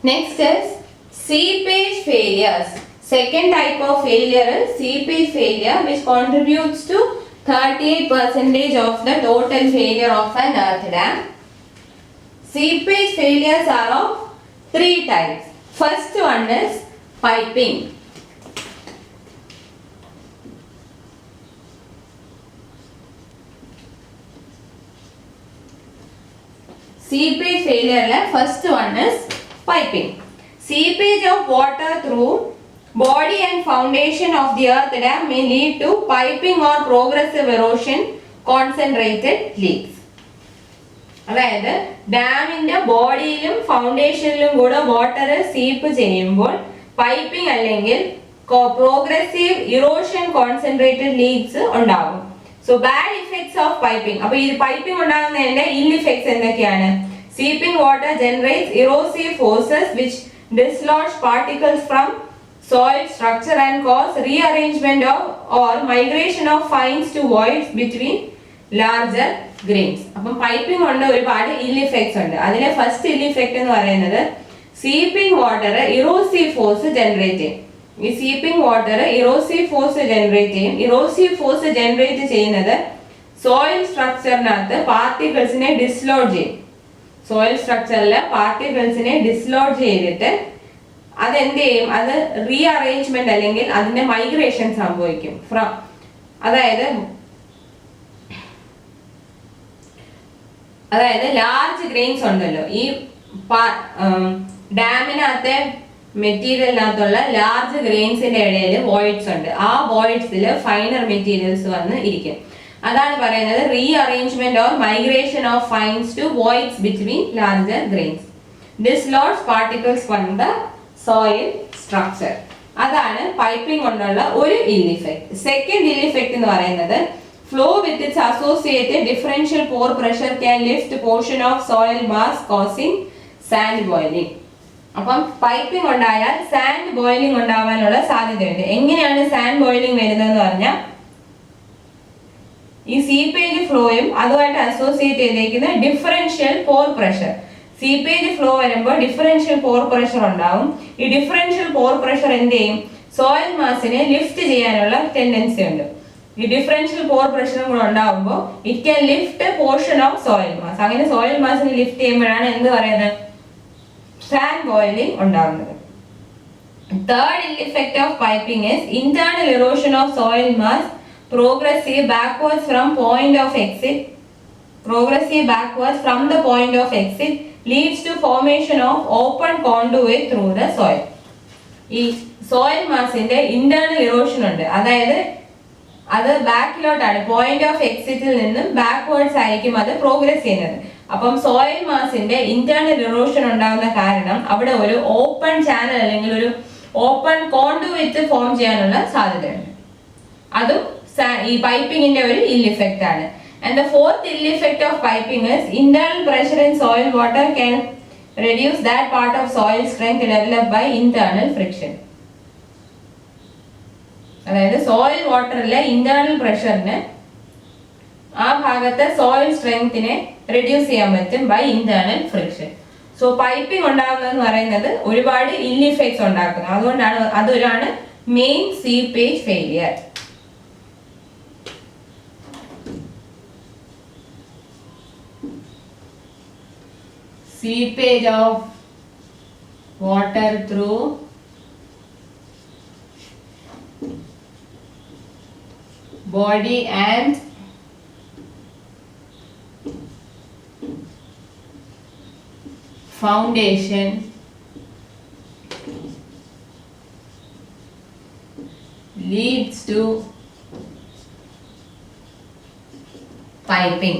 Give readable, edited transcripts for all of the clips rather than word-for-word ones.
Next is seepage failures. Second type of failure is seepage failure, which contributes to 38% of the total failure of an earth dam. Seepage failures are of three types. First one is piping. Seepage failure, first one is piping. Seepage of water through body and foundation of the earth dam may lead to piping or progressive erosion concentrated leaks. അതായത് ഡാമിന്റെ ബോഡിയിലും ഫൗണ്ടേഷനിലും കൂടെ water സീപ്പ് ചെയ്യുമ്പോൾ piping അല്ലെങ്കിൽ progressive erosion concentrated leaks ഉണ്ടാകും. So bad effects of piping. അപ്പൊ ഈ piping ഉണ്ടാകുന്നതിന്റെ ഇൽ ഇഫക്ട്സ് എന്തൊക്കെയാണ്? Seeping water generates erosive forces which dislodge particles from soil structure and cause rearrangement of or migration of fines to voids between larger grains. അപ്പം piping കൊണ്ട് ഒരുപാട് ill effects ഉണ്ട്. അതിലെ first ill effect എന്ന് പറയുന്നത് seeping water erosive force generate ചെയ്യും. ഈ seeping water erosive force generate ചെയ്യും. ഇറോസീവ് ഫോഴ്സ് ജനറേറ്റ് ചെയ്യുന്നത് സോയിൽ സ്ട്രക്ചറിനകത്ത് പാർട്ടിക്കിൾസിനെ ഡിസ്ലോഡ് ചെയ്യും. സോയിൽ സ്ട്രക്ചറിലെ പാർട്ടിക്കിൾസിനെ ഡിസ്ലോഡ് ചെയ്തിട്ട് അതെന്ത് ചെയ്യും? അത് റീഅറേഞ്ച്മെന്റ് അല്ലെങ്കിൽ അതിന്റെ മൈഗ്രേഷൻ സംഭവിക്കും. അതായത് ലാർജ് ഗ്രെയിൻസ് ഉണ്ടല്ലോ, ഈ ഡാമിനകത്തെ മെറ്റീരിയലിനകത്തുള്ള ലാർജ് ഗ്രെയിൻസിന്റെ ഇടയിൽ വോയിഡ്സ് ഉണ്ട്. ആ വോയിഡ്സിൽ ഫൈനർ മെറ്റീരിയൽസ് വന്ന് ഇരിക്കും. അതാണ് പറയുന്നത് rearrangement or migration of fines to voids between larger grains. Dislodges particles from the soil structure. അതാണ് പൈപ്പിംഗ് കൊണ്ടുള്ള ഒരു ill effect. Second ill effect എന്ന് പറയുന്നത് flow with its associated differential pore pressure can lift portion of soil mass causing sand boiling. അപ്പം piping ഉണ്ടായാൽ sand boiling ഉണ്ടാവാനുള്ള സാധ്യതയുണ്ട്. എങ്ങനെയാണ് സാൻഡ് ബോയിലിംഗ് വരുന്നതെന്ന് പറഞ്ഞാൽ ഈ സീപ്പേജ് ഫ്ലോയും അതുമായിട്ട് അസോസിയേറ്റ് ചെയ്തേക്കുന്ന differential pore pressure. Seepage flow വരുമ്പോൾ ഡിഫറൻഷ്യൽ പോർ പ്രഷർ ഉണ്ടാവും. ഈ ഡിഫറൻഷ്യൽ പോർ പ്രഷർ എന്ത് ചെയ്യും? സോയിൽ മാസിനെ ലിഫ്റ്റ് ചെയ്യാനുള്ള ടെൻഡൻസി ഉണ്ട്. ഈ ഡിഫറൻഷ്യൽ പോർ പ്രഷറും കൂടെ ഉണ്ടാവുമ്പോൾ it can lift portion of soil mass. അങ്ങനെ സോയിൽ മാസിനെ ലിഫ്റ്റ് ചെയ്യുമ്പോഴാണ് എന്ത് പറയുന്നത്? സാൻഡ് ബോയിലിംഗ് ഉണ്ടാവുന്നത്. Third ill effect of piping is internal erosion of soil mass progressive backwards from the point of exit leads to formation of open conduit through the soil. ഈ soil മാസിന്റെ internal erosion ഉണ്ട്. അതായത് അത് ബാക്കിലോട്ടാണ്, point of എക്സിറ്റിൽ നിന്നും backwards ആയിരിക്കും അത് progress ചെയ്യുന്നത്. അപ്പം soil മാസിന്റെ internal erosion ഉണ്ടാകുന്ന കാരണം അവിടെ ഒരു ഓപ്പൺ ചാനൽ അല്ലെങ്കിൽ ഒരു ഓപ്പൺ കോണ്ടുവിറ്റ് ഫോം ചെയ്യാനുള്ള സാധ്യതയുണ്ട്. അതും ഈ പൈപ്പിംഗിന്റെ ഒരു ഇൽ ഇഫക്റ്റ് ആണ്. And the fourth ill effect of piping is internal pressure in soil water can reduce that part of soil strength developed by internal friction. അതായത് സോയിൽ വാട്ടറിലെ ഇന്റേണൽ പ്രഷറിന് ആ ഭാഗത്തെ സോയിൽ സ്ട്രെങ്തിനെ റെഡ്യൂസ് ചെയ്യാൻ പറ്റും by internal friction. So piping ഉണ്ടാകുന്നതെന്ന് പറയുന്നത് ഒരുപാട് ഇൽ ഇഫക്ട്സ് ഉണ്ടാക്കുന്നത്. അതുകൊണ്ടാണ് അതൊരാണ് main seepage failure. Seepage of water through body and foundation leads to piping.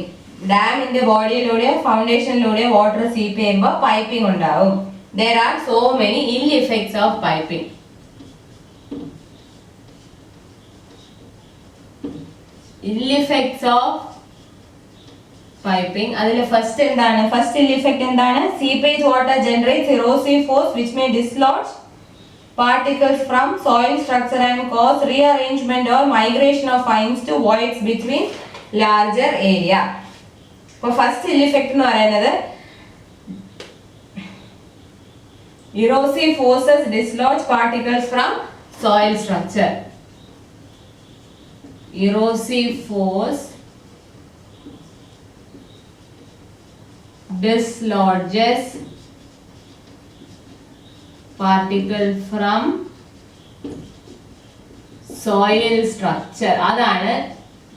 ഡാമിന്റെ ബോഡിയിലൂടെ ഫൗണ്ടേഷനിലൂടെ വാട്ടർ സീപ്പ് ചെയ്യുമ്പോൾ പൈപ്പിംഗ് ഉണ്ടാവും. There are so many ill effects of piping. Ill effects of piping. അതിലെ ഫസ്റ്റ് എന്താണ്? ഫസ്റ്റ് ഇൽ ഇഫക്റ്റ് എന്താണ്? Seepage water generates erosive force which may dislodge particles from soil structure and cause rearrangement or migration of fines to voids between larger area. അപ്പോൾ first ill effect എന്ന് പറയുന്നത് Erosive forces dislodge particles from soil structure. Erosive force dislodges particle from soil structure. അതാണ്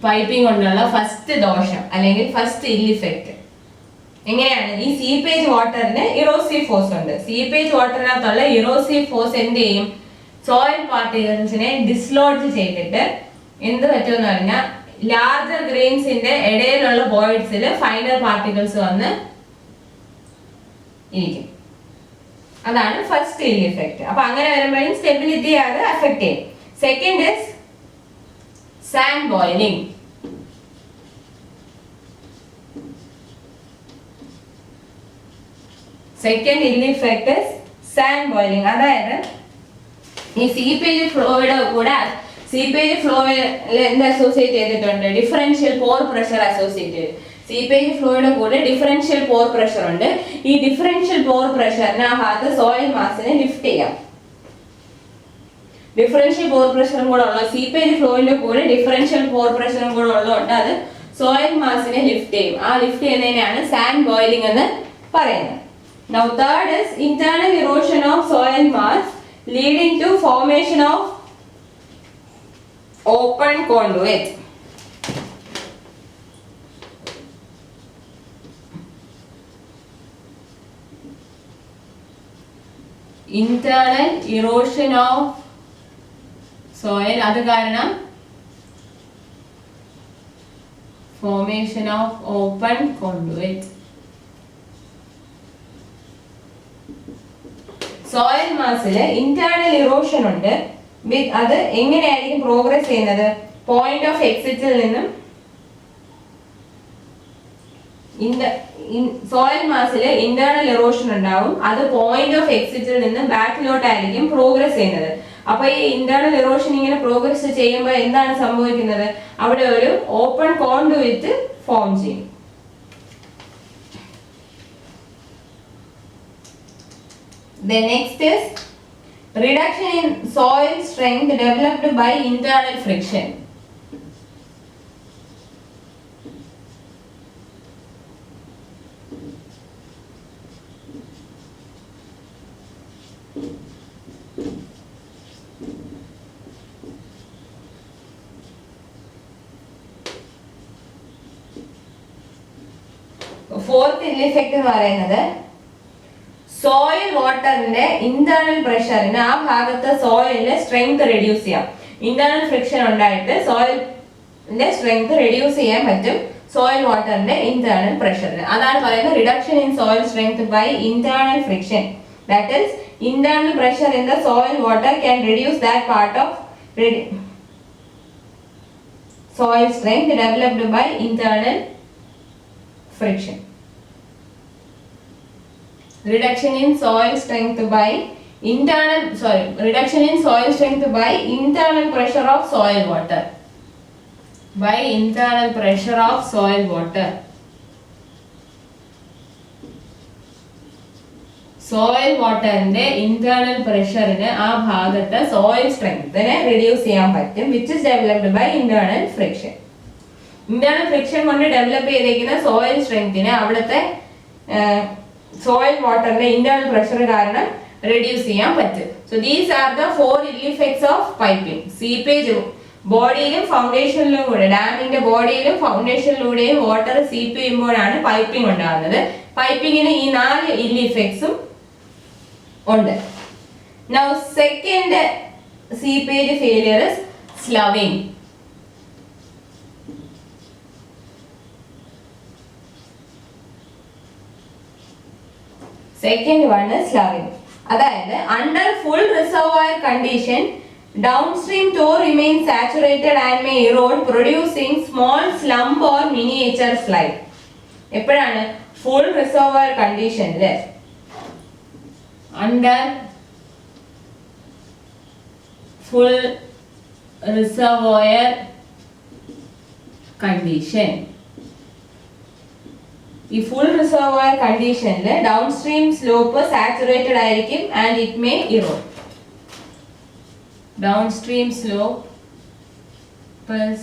piping കൊണ്ടുള്ള first ദോഷം അല്ലെങ്കിൽ first ill effect. എങ്ങനെയാണ്? ഈ seepage വാട്ടറിന് erosive force ഉണ്ട്. സീപ്പേജ് വാട്ടറിനകത്തുള്ള ഇറോസീവ് ഫോഴ്സ് എന്ത് ചെയ്യും? സോയിൽ പാർട്ടിക്കിൾസിനെ ഡിസ്ലോഡ്ജ് ചെയ്തിട്ട് എന്ത് പറ്റുമെന്ന് പറഞ്ഞാൽ ലാർജർ ഗ്രെയിൻസിന്റെ ഇടയിലുള്ള വോയിഡ്സിൽ ഫൈനർ പാർട്ടിക്കിൾസ് വന്ന് ഇരിക്കും. അതാണ് ഫസ്റ്റ് ഇൽ ഇഫക്റ്റ്. അപ്പൊ അങ്ങനെ വരുമ്പോഴും സ്റ്റെബിലിറ്റി അത് അഫക്ട് ചെയ്യും. Second is sand boiling. Second ill effect is sand boiling. അതായത് ഈ സീപ്പേജ് ഫ്ലോയുടെ കൂടെ സീപ്പേജ് ഫ്ലോയിൽ എന്ത് അസോസിയേറ്റ് ചെയ്തിട്ടുണ്ട്? ഡിഫറൻഷ്യൽ പോർ പ്രഷർ അസോസിയേറ്റ് ചെയ്ത്. സീപ്പേജ് ഫ്ലോയുടെ കൂടെ ഡിഫറൻഷ്യൽ പോർ പ്രഷർ ഉണ്ട്. ഈ ഡിഫറൻഷ്യൽ പോർ പ്രഷറിന് ആ ഭാഗത്ത് സോയിൽ മാസിനെ ലിഫ്റ്റ് ചെയ്യാം. ഡിഫറൻഷ്യൽ പോർ പ്രഷറും കൂടെ ഉള്ള സീപ്പേജ് ഫ്ലോയിന്റെ കൂടെ ഡിഫറൻഷ്യൽ പോർ പ്രഷറും കൂടെ ഉള്ളതുകൊണ്ട് അത് സോയിൽ മാസിനെ ലിഫ്റ്റ് ചെയ്യും. ആ ലിഫ്റ്റ് ചെയ്യുന്നതിനാണ് സാൻഡ് ബോയിലിംഗ് എന്ന് പറയുന്നത്. Now third is internal erosion of soil mass leading to formation of open conduit. Internal erosion of soil അത് കാരണം formation of open conduit. Soil മാസിൽ ഇന്റേണൽ ഇറോഷൻ ഉണ്ട്. അത് എങ്ങനെയായിരിക്കും പ്രോഗ്രസ് ചെയ്യുന്നത്? പോയിന്റ് ഓഫ് എക്സിറ്റിൽ നിന്നും സോയിൽ മാസിൽ ഇന്റേണൽ ഇറോഷൻ ഉണ്ടാവും. അത് പോയിന്റ് ഓഫ് എക്സിറ്റിൽ നിന്നും ബാക്കിലോട്ടായിരിക്കും പ്രോഗ്രസ് ചെയ്യുന്നത്. അപ്പൊ ഈ ഇന്റേണൽ ഇറോഷൻ ഇങ്ങനെ പ്രോഗ്രസ് ചെയ്യുമ്പോൾ എന്താണ് സംഭവിക്കുന്നത്? അവിടെ ഒരു ഓപ്പൺ കോണ്ടുവിറ്റ് ഫോം ചെയ്യും. The next is reduction in soil strength developed by internal friction. Fourth ill effect എന്ന് പറയുന്നത് സോയിൽ വാട്ടറിന്റെ ഇന്റേണൽ പ്രഷറിന് ആ ഭാഗത്ത് സോയിലിന്റെ സ്ട്രെങ്ത് റെഡ്യൂസ് ചെയ്യാം. ഇന്റേണൽ ഫ്രിക്ഷൻ ഉണ്ടായിട്ട് സോയിലിന്റെ സ്ട്രെങ്ത് റെഡ്യൂസ് ചെയ്യാൻ പറ്റും സോയിൽ വാട്ടറിന്റെ ഇന്റേണൽ പ്രഷറിന്. അതാണ് പറയുന്നത് reduction in soil strength by internal friction. That is internal pressure in the soil water can reduce that part of soil strength developed by internal friction. Reduction in soil strength by reduction in soil strength by internal pressure of soil water. By internal pressure of soil water. Soil വാട്ടറിന്റെ internal പ്രഷറിന് ആ ഭാഗത്ത് soil സ്ട്രെങ്തിനെ reduce ചെയ്യാൻ പറ്റും, which is developed by internal friction. Internal friction കൊണ്ട് develop ചെയ്തിരിക്കുന്ന soil സ്ട്രെങ്തിനെ അവിടുത്തെ സോയിൽ വാട്ടറിന്റെ ഇന്റേണൽ പ്രഷർ കാരണം റെഡ്യൂസ് ചെയ്യാൻ പറ്റും. So these are the 4 ill effects of piping. Seepage ബോഡിയിലും ഫൗണ്ടേഷനിലും കൂടെ, ഡാമിന്റെ ബോഡിയിലും ഫൗണ്ടേഷനിലൂടെയും വാട്ടർ സീപ്പ് ചെയ്യുമ്പോഴാണ് പൈപ്പിംഗ് ഉണ്ടാകുന്നത്. പൈപ്പിങ്ങിന് ഈ 4 ill effects ഉണ്ട്. Now second seepage failure is sloughing. Second one is sloughing. അതായത് under full reservoir condition downstream toe remains saturated and may erode producing small slump or miniature slide. എപ്പോഴാണ്? full reservoir condition. Under full reservoir condition ഈ full reservoir condition downstream slope saturated ആയിരിക്കും and it may erode. Downstream slope is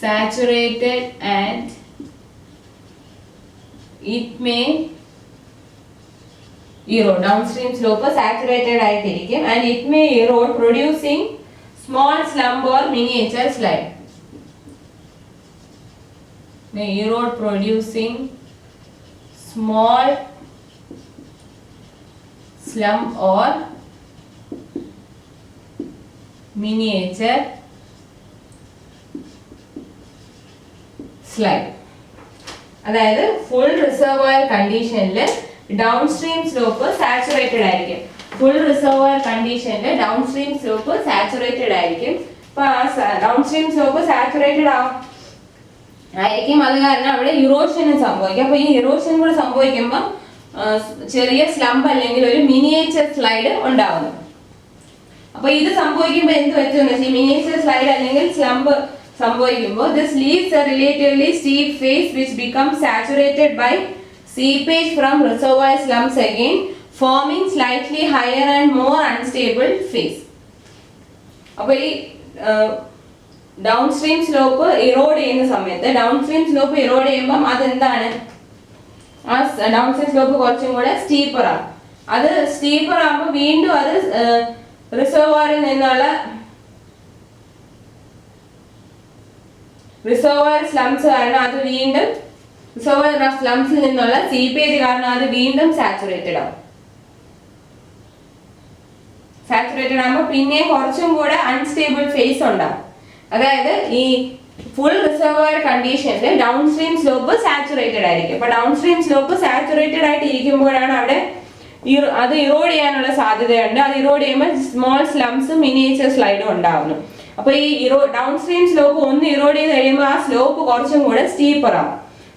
saturated and it may erode. Downstream slope saturated ആയിട്ടിരിക്കും and it may erode producing small slump or miniature slide. May erode producing small slump or miniature slide. അതായത് full reservoir കണ്ടീഷനിൽ downstream slope saturated ആയിരിക്കും. Full reservoir കണ്ടീഷനിൽ downstream slope saturated ആയിരിക്കും. അപ്പൊ downstream slope saturated ആയിരിക്കും. അത് കാരണം അവിടെ ഇറോഷനും സംഭവിക്കും. അപ്പൊ ഈ ഇറോഷൻ കൂടെ സംഭവിക്കുമ്പോൾ ചെറിയ സ്ലംപ് അല്ലെങ്കിൽ ഒരു മിനിയേച്ചർ സ്ലൈഡ് ഉണ്ടാവുന്നു. അപ്പൊ ഇത് സംഭവിക്കുമ്പോൾ എന്ത് പറ്റുമെന്ന് വെച്ചാൽ മിനിയേച്ചർ സ്ലൈഡ് അല്ലെങ്കിൽ സ്ലംപ് സംഭവിക്കുമ്പോൾ this leaves a relatively steep face which becomes saturated by seepage from reservoir slumps again, forming slightly higher and more unstable face. അപ്പോൾ ഈ ഡൗൺസ്ട്രീം സ്ലോപ്പ് ഇറോഡ് ചെയ്യുന്ന സമയത്ത് ഡൗൺസ്ട്രീം സ്ലോപ്പ് ഇറോഡ് ചെയ്യുമ്പോൾ അതെന്താണ്, ആ downstream slope കുറച്ചും കൂടെ സ്റ്റീപ്പർ ആണ്. അത് സ്റ്റീപ്പർ ആകുമ്പോൾ വീണ്ടും അത് റിസർവോയറിൽ നിന്നുള്ള റിസർവോയർ സ്ലംസ് കാരണം അത് വീണ്ടും റിസർവോയർ സ്ലംസിൽ നിന്നുള്ള സീപ്പേജ് കാരണം അത് വീണ്ടും സാച്ചുറേറ്റഡ് ആവും. സാച്ചുറേറ്റഡ് ആകുമ്പോൾ പിന്നെ കുറച്ചും കൂടെ അൺസ്റ്റേബിൾ ഫേസ് ഉണ്ടാവും. അതായത് ഈ ഫുൾ റിസർവോയർ കണ്ടീഷനിൽ ഡൗൺസ്ട്രീം സ്ലോപ്പ് സാച്ചുറേറ്റഡ് ആയിരിക്കും. അപ്പൊ ഡൗൺസ്ട്രീം സ്ലോപ്പ് സാച്ചുറേറ്റഡ് ആയിട്ട് ഇരിക്കുമ്പോഴാണ് അവിടെ അത് ഇറോഡ് ചെയ്യാനുള്ള സാധ്യതയുണ്ട്. അത് ഇറോഡ് ചെയ്യുമ്പോൾ സ്മോൾ സ്ലംസും മിനിയേച്ചർ സ്ലൈഡും ഉണ്ടാവുന്നു. അപ്പൊ ഈ ഡൗൺസ്ട്രീം സ്ലോപ്പ് ഒന്ന് ഇറോഡ് ചെയ്ത് കഴിയുമ്പോൾ ആ സ്ലോപ്പ് കുറച്ചും കൂടെ സ്റ്റീപ്പർ ആവും.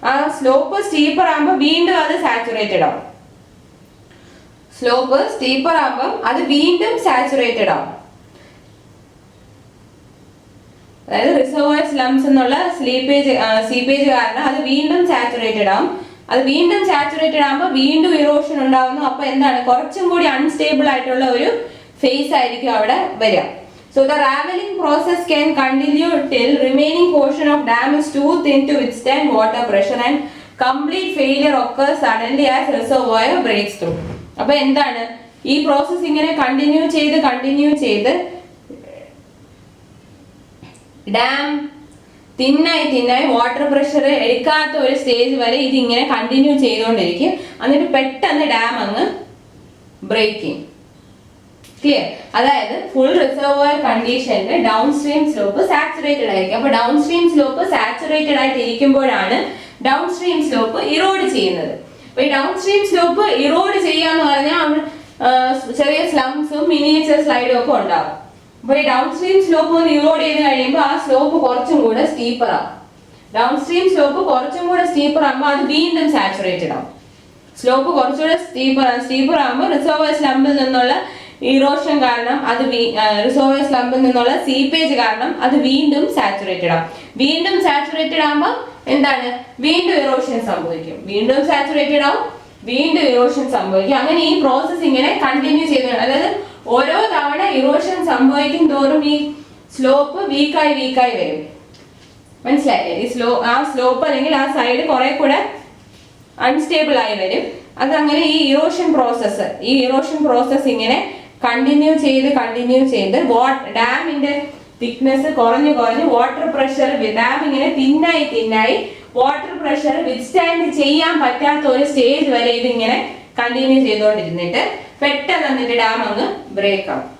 ആ സ്ലോപ്പ് സ്റ്റീപ്പർ ആകുമ്പോൾ വീണ്ടും അത് സാച്ചുറേറ്റഡ് ആവും. സ്ലോപ്പ് സ്റ്റീപ്പർ ആകുമ്പോൾ അത് വീണ്ടും സാച്ചുറേറ്റഡ് ആവും. അതായത് റിസർവോയർ സ്ലംസ് എന്നുള്ള സീപ്പേജ് കാരണം അത് വീണ്ടും സാച്ചുറേറ്റഡ് ആവും. അത് വീണ്ടും സാച്ചുറേറ്റഡ് ആകുമ്പോൾ വീണ്ടും ഇറോഷൻ ഉണ്ടാവുന്നു. അപ്പൊ എന്താണ്, കുറച്ചും കൂടി അൺസ്റ്റേബിൾ ആയിട്ടുള്ള ഒരു ഫേസ് ആയിരിക്കും അവിടെ വരിക. So the raveling process can continue till remaining portion of dam is too thin to withstand water pressure and complete failure occurs suddenly as reservoir breaks through. അപ്പോൾ എന്താണ്, ഈ പ്രോസസ് ഇങ്ങനെ കണ്ടിന്യൂ ചെയ്ത് ഡാം തിന്നായി വാട്ടർ പ്രഷർ എടുക്കാത്ത ഒരു stage വരെ ഇതിങ്ങനെ continue ചെയ്തുകൊണ്ടിരിക്കും. എന്നിട്ട് പെട്ടെന്ന് ഡാം അങ്ങ് ബ്രേക്ക് ചെയ്യും. ക്ലിയർ? അതായത് ഫുൾ റിസർവോയർ കണ്ടീഷനിൽ ഡൗൺസ്ട്രീം സ്ലോപ്പ് സാച്ചുറേറ്റഡ് ആയിരിക്കും. അപ്പൊ ഡൗൺസ്ട്രീം സ്ലോപ്പ് സാച്ചുറേറ്റഡ് ആയിട്ട് ഇരിക്കുമ്പോഴാണ് ഡൗൺസ്ട്രീം സ്ലോപ്പ് ഇറോഡ് ചെയ്യുന്നത്. അപ്പൊ ഈ ഡൗൺസ്ട്രീം സ്ലോപ്പ് ഇറോഡ് ചെയ്യാന്ന് പറഞ്ഞാൽ ചെറിയ സ്ലംസും മിനിയേച്ചർ സ്ലൈഡും ഒക്കെ ഉണ്ടാവും. അപ്പൊ ഈ ഡൗൺസ്ട്രീം സ്ലോപ്പ് ഒന്ന് ഇറോഡ് ചെയ്ത് കഴിയുമ്പോൾ ആ സ്ലോപ്പ് കുറച്ചും കൂടെ സ്റ്റീപ്പർ ആവും. ഡൗൺസ്ട്രീം സ്ലോപ്പ് കുറച്ചും കൂടെ സ്റ്റീപ്പർ ആകുമ്പോൾ അത് വീണ്ടും സാച്ചുറേറ്റഡ് ആവും. സ്ലോപ്പ് കുറച്ചുകൂടെ സ്റ്റീപ്പർ ആകുമ്പോൾ റിസർവോയർ സ്ലംപിൽ നിന്നുള്ള ഇറോഷൻ കാരണം അത് റിസർവോയർ സ്ലംപിൽ നിന്നുള്ള സീപ്പേജ് കാരണം അത് വീണ്ടും സാച്ചുറേറ്റഡ് ആവും. വീണ്ടും സാച്ചുറേറ്റഡ് ആകുമ്പോൾ എന്താണ്, വീണ്ടും ഇറോഷൻ സംഭവിക്കും. വീണ്ടും സാച്ചുറേറ്റഡ് ആവും, വീണ്ടും ഇറോഷൻ സംഭവിക്കും. അങ്ങനെ ഈ പ്രോസസ് ഇങ്ങനെ കണ്ടിന്യൂ ചെയ്ത്, അതായത് ഓരോ തവണ ഇറോഷൻ സംഭവിക്കും തോറും ഈ സ്ലോപ്പ് വീക്കായി വരും. മനസ്സിലായില്ലേ? ആ സ്ലോപ്പ് അല്ലെങ്കിൽ ആ സൈഡ് കുറെ കൂടെ അൺസ്റ്റേബിൾ ആയി വരും. അതങ്ങനെ ഈ ഇറോഷൻ പ്രോസസ് ഇങ്ങനെ കണ്ടിന്യൂ ചെയ്ത് ഡാമിന്റെ തിക്നെസ് കുറഞ്ഞു വാട്ടർ പ്രഷർ ഡാം ഇങ്ങനെ തിന്നായി വാട്ടർ പ്രഷർ വിത്ത്സ്റ്റാൻഡ് ചെയ്യാൻ പറ്റാത്ത ഒരു സ്റ്റേജ് വരെ ഇതിങ്ങനെ കണ്ടിന്യൂ ചെയ്തുകൊണ്ടിരുന്നിട്ട് പെട്ടെന്ന് എന്നിട്ട് ഡാം അങ്ങ് ബ്രേക്ക് ആവും.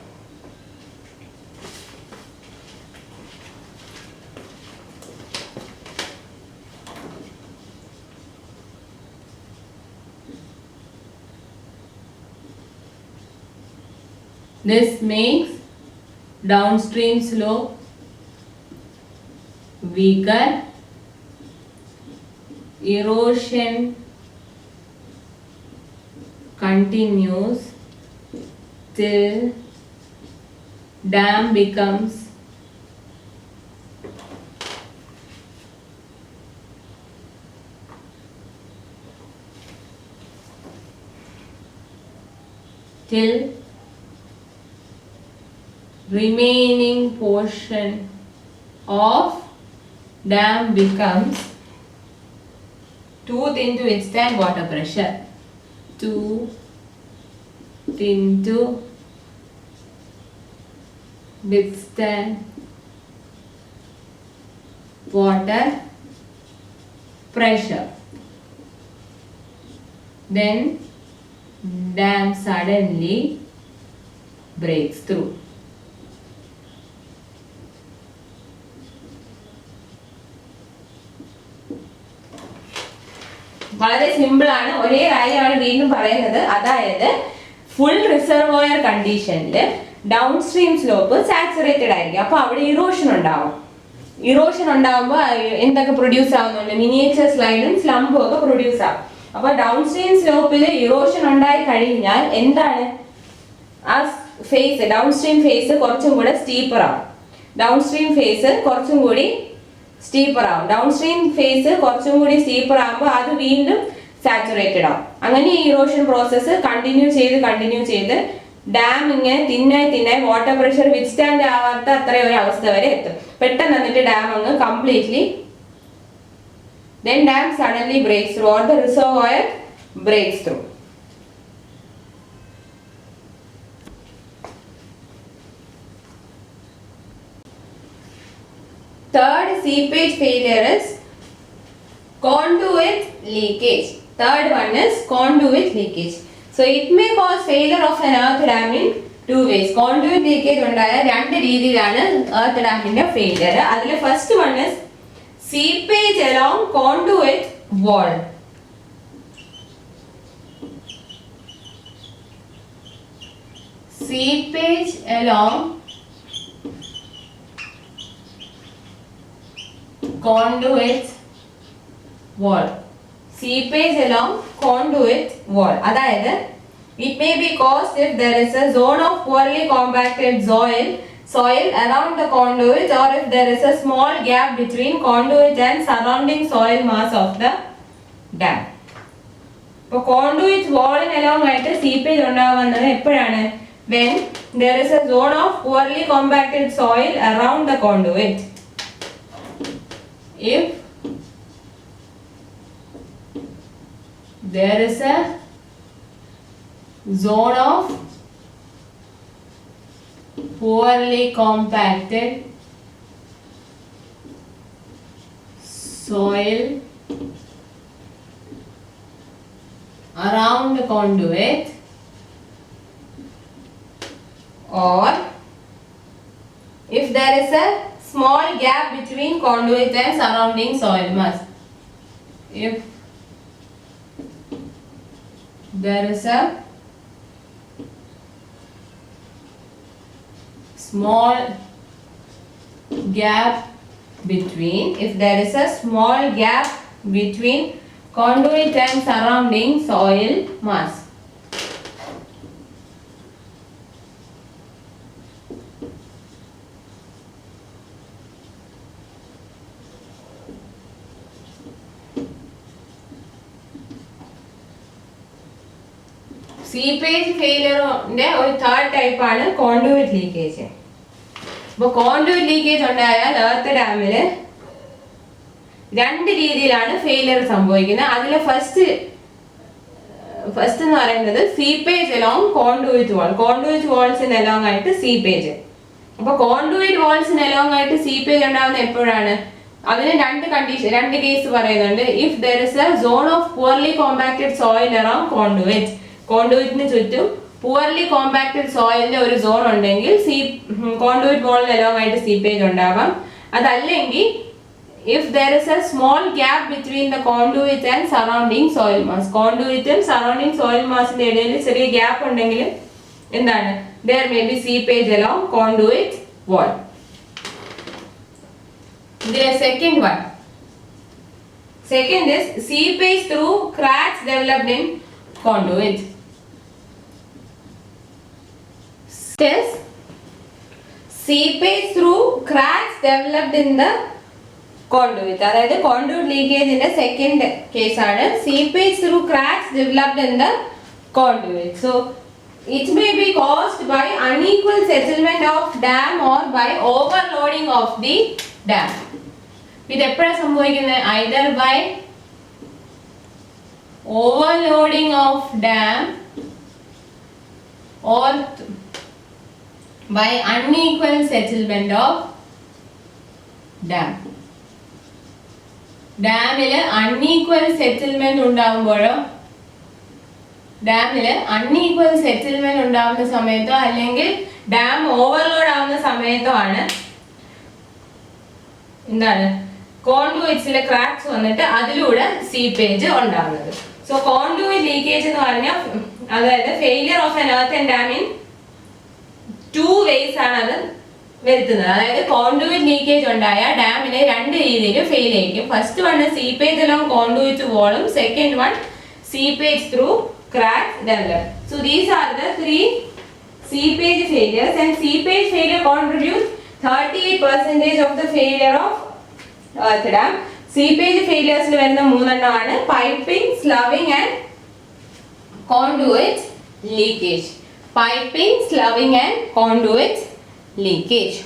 This makes downstream slope weaker, erosion continues till dam becomes till remaining portion of dam becomes too thin to withstand water pressure. Too thin to withstand water pressure. Then dam suddenly breaks through. വളരെ simple ആണ്. ഒരേ കാര്യമാണ് വീണ്ടും പറയുന്നത്. അതായത് full reservoir കണ്ടീഷനിൽ down stream slope saturated ആയിരിക്കും. അപ്പോൾ അവിടെ ഇറോഷൻ ഉണ്ടാവും. ഇറോഷൻ ഉണ്ടാകുമ്പോൾ എന്തൊക്കെ പ്രൊഡ്യൂസ് ആവുന്നുണ്ട്? മിനിയേച്ചർ സ്ലൈഡും സ്ലംബും ഒക്കെ പ്രൊഡ്യൂസ് ആവും. അപ്പോൾ ഡൗൺ സ്ട്രീം സ്ലോപ്പിൽ ഇറോഷൻ ഉണ്ടായി കഴിഞ്ഞാൽ എന്താണ്? ആ ഫേസ് ഡൗൺ സ്ട്രീം ഫേസ് കുറച്ചും കൂടെ സ്റ്റീപ്പർ ആവും. ഡൗൺ സ്ട്രീം ഫേസ് കുറച്ചും കൂടി സ്റ്റീപ്പർ ആവും. ഡൗൺ സ്ട്രീം ഫേസ് കുറച്ചും കൂടി സ്റ്റീപ്പർ ആകുമ്പോൾ അത് വീണ്ടും സാച്ചുറേറ്റഡ് ആവും. അങ്ങനെ ഈ ഇറോഷൻ പ്രോസസ്സ് കണ്ടിന്യൂ ചെയ്ത് ഡാം ഇങ്ങനെ തിന്നായി വാട്ടർ പ്രഷർ വിത്ത്സ്റ്റാൻഡ് ആവാത്ത അത്രയും ഒരു അവസ്ഥ വരെ എത്തും. പെട്ടെന്ന് എന്നിട്ട് ഡാം അങ്ങ് completely then dam suddenly breaks through or the reservoir breaks through. Third seepage failure is conduit leakage. Third one is conduit leakage. So it may cause failure of an earth dam in two ways. Conduit leakage ഉണ്ടായ രണ്ട് രീതിയിലാണ് earth damന്റെ failure. അതിൽ first one is seepage along conduit wall. Seepage along conduit wall. Seepage along conduit wall. അതായത് it may be caused if there is a zone of poorly compacted soil around the conduit, or if there is a small gap between conduit and surrounding soil mass of the dam. ഇപ്പോൾ കോണ്ടുവിറ്റ് വാളിന് along ആയിട്ട് seepage ഉണ്ടാകുന്നത് എപ്പോഴാണ്? when there is a zone of poorly compacted soil around the conduit. If there is a zone of poorly compacted soil around the conduit, or if there is a small gap between conduit and surrounding soil mass. If there is a small gap between conduit and surrounding soil mass. Seepage ഫെയിലിയറിന്റെ ഒരു third type ആണ് കോണ്ടുവിറ്റ് leakage. അപ്പോൾ കോണ്ടുവിറ്റ് leakage ഉണ്ടായാൽ earth ഡാമില് രണ്ട് രീതിയിലാണ് failure സംഭവിക്കുന്നത്. അതിൽ first എന്ന് പറയുന്നത് സീപ്പേജ് അലോങ് കോണ്ടുവിറ്റ് വാൾസിന് അലോങ് ആയിട്ട് സീപ്പേജ്. അപ്പൊ കോണ്ടുവിറ്റ് വാൾസിന് അലോങ് ആയിട്ട് സീപ്പേജ് ഉണ്ടാകുന്ന എപ്പോഴാണ്? അതിന് രണ്ട് കേസ് പറയുന്നുണ്ട്. If there is a zone of poorly compacted soil around കോണ്ടുവിറ്റിന് ചുറ്റും പുവർലി കോമ്പാക്റ്റഡ് സോയിലിന്റെ ഒരു സോൺ ഉണ്ടെങ്കിൽ കോണ്ടുവിറ്റ് വാളിന് അലോങ് ആയിട്ട് സീപ്പേജ് ഉണ്ടാവാം. അതല്ലെങ്കിൽ if there is a small gap between the conduit and surrounding soil mass, conduitum surrounding soil mass ന്റെ ഇടയിൽ ചെറിയ ഗ്യാപ്പ് ഉണ്ടെങ്കിൽ എന്താണ്? there may be seepage along conduit wall. The second is seepage through cracks developed in conduit. This seepage through cracks developed in the conduit. അതായത് കോണ്ടുവിറ്റ് ലീക്കേജിന്റെ second കേസാണ് seepage through cracks developed in the conduit. So It may be caused by unequal settlement of dam or by overloading of the dam. ഇത് എപ്പോഴാണ് സംഭവിക്കുന്നത്? Either by overloading of dam or by unequal settlement of dam. ഡാമിൽ unequal settlement ഉണ്ടാകുമ്പോഴോ ഡാമിൽ unequal settlement ഉണ്ടാകുന്ന സമയത്തോ അല്ലെങ്കിൽ dam overload ആവുന്ന സമയത്തോ ആണ് എന്താണ് കോൺഡുയിറ്റ്സിലെ ക്രാക്സ് വന്നിട്ട് അതിലൂടെ സീപ്പേജ് ഉണ്ടാകുന്നത്. സോ കോൺഡുയിറ്റ് ലീക്കേജ് എന്ന് പറഞ്ഞാൽ അതായത് failure of an earth and dam in 2 ways ആണ് അത് വരുത്തുന്നത്. അതായത് കോൺഡുയിറ്റ് ലീക്കേജ് ഉണ്ടായ ഡാമിനെ 2 രീതിയിൽ ഫെയിൽ ആയിരിക്കും. ഫസ്റ്റ് വൺ സീപ്പേജ് അലോങ് കോൺഡുയിറ്റ് വാളും, second one seepage through cracks develop. So these are the 3 seepage failures, and seepage failure contributes 38% of the failure of earth dam. Seepage failures il varuna 3 എണ്ണമാണ് piping, sloughing and conduit leakage. Piping, sloughing and conduit leakage.